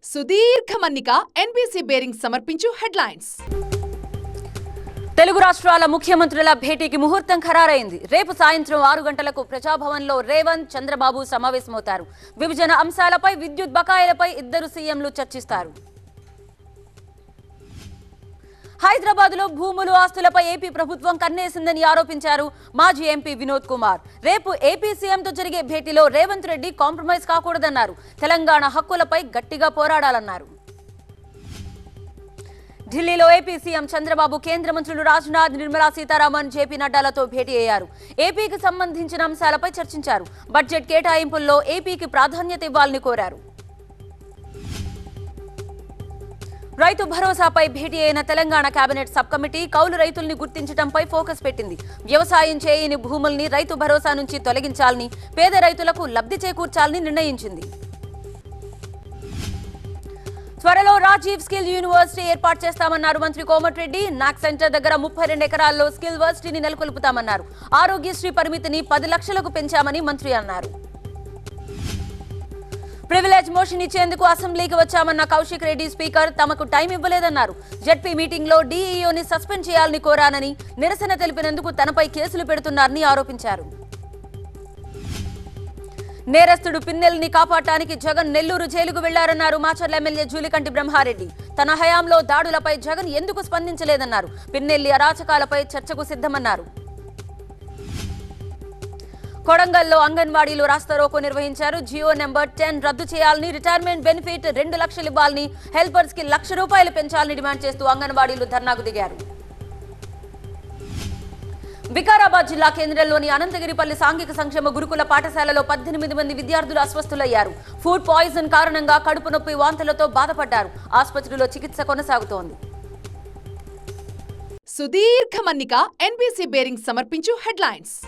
సుదీర్ఘ మన్నిక NBC bearing సమర్పించు హెడ్లైన్స్. తెలుగు రాష్ట్రాల ముఖ్యమంత్రుల భేటీకి ముహూర్తం ఖరారైంది. రేపు సాయంత్రం 6 గంటలకు ప్రజాభవన్లో రేవంత్, చంద్రబాబు సమావేశమవుతారు. విభజన అంశాలపై, విద్యుత్ బకాయిలపై ఇద్దరు సీఎంలు చర్చిస్తారు. హైదరాబాద్లో భూములు, ఆస్తులపై ఏపీ ప్రభుత్వం కన్నేసిందని ఆరోపించారు మాజీ ఎంపీ వినోద్ కుమార్. రేపు ఏపీ సీఎంతో జరిగే భేటీలో రేవంత్ రెడ్డి కాంప్రమైజ్ కాకూడదన్నారు. తెలంగాణ హక్కులపై గట్టిగా పోరాడాలన్నారు. ఢిల్లీలో ఏపీ సీఎం చంద్రబాబు కేంద్ర మంత్రులు రాజ్నాథ్, నిర్మలా సీతారామన్, జేపీ నడ్డాలతో భేటీ అయ్యారు. ఏపీకి సంబంధించిన అంశాలపై చర్చించారు. బడ్జెట్ కేటాయింపుల్లో ఏపీకి ప్రాధాన్యత ఇవ్వాలని కోరారు. రైతు భరోసాపై భేటీ అయిన తెలంగాణ కేబినెట్ సబ్ కమిటీ కౌలు రైతుల్ని గుర్తించడంపై ఫోకస్ పెట్టింది. వ్యవసాయం చేయని భూముల్ని రైతు భరోసా నుంచి తొలగించాలని, పేద రైతులకు లబ్ధి చేకూర్చాలని నిర్ణయించింది. త్వరలో రాజీవ్ స్కిల్ యూనివర్సిటీ ఏర్పాటు చేస్తామన్నారు మంత్రి కోమటిరెడ్డి. నాక్ సెంటర్ దగ్గర 32 ఎకరాల్లో స్కిల్ వర్సిటీని నెలకొల్పుతామన్నారు. ఆరోగ్యశ్రీ పరిమితిని 10 లక్షలకు పెంచామని మంత్రి అన్నారు. ప్రివిలేజ్ మోషన్ ఇచ్చేందుకు అసెంబ్లీకి వచ్చామన్న కౌశిక్ రెడ్డి స్పీకర్ తమకు టైం ఇవ్వలేదన్నారు. జెడ్పీ మీటింగ్ లో డీఈఓని సస్పెండ్ చేయాలని కోరానని, నిరసన తెలిపినందుకు తనపై కేసులు పెడుతున్నారని ఆరోపించారు. నేరస్తుడు పిన్నెల్ని కాపాడటానికి జగన్ నెల్లూరు జైలుకు వెళ్లారన్నారు మాచర్ల ఎమ్మెల్యే జూలికంటి బ్రహ్మారెడ్డి. తన హయాంలో దాడులపై జగన్ ఎందుకు స్పందించలేదన్నారు. పిన్నెల్లి అరాచకాలపై చర్చకు సిద్ధమన్నారు. కొడంగల్లో అంగన్వాడీలు రాస్తారోకో నిర్వహించారు. జియో నెంబర్ 10 రద్దు చేయాలని, రిటైర్మెంట్ బెనిఫిట్ 2 లక్షలు ఇవ్వాలని, హెల్పర్స్ కి ₹1,00,000 పెంచాలని డిమాండ్ చేస్తూ అంగన్వాడీలు ధర్నాకు దిగారు. వికారాబాద్ జిల్లా కేంద్రంలోని అనంతగిరిపల్లి సాంఘిక సంక్షేమ గురుకుల పాఠశాలలో 18 మంది విద్యార్థులు అస్వస్థులయ్యారు. ఫుడ్ పాయిజన్ కారణంగా కడుపు నొప్పి, వాంతులతో బాధపడ్డారు. ఆసుపత్రిలో చికిత్స కొనసాగుతోంది. సుదీర్ఘ మన్నిక ఎన్బీసీ బేరింగ్ సమర్పించు హెడ్లైన్స్.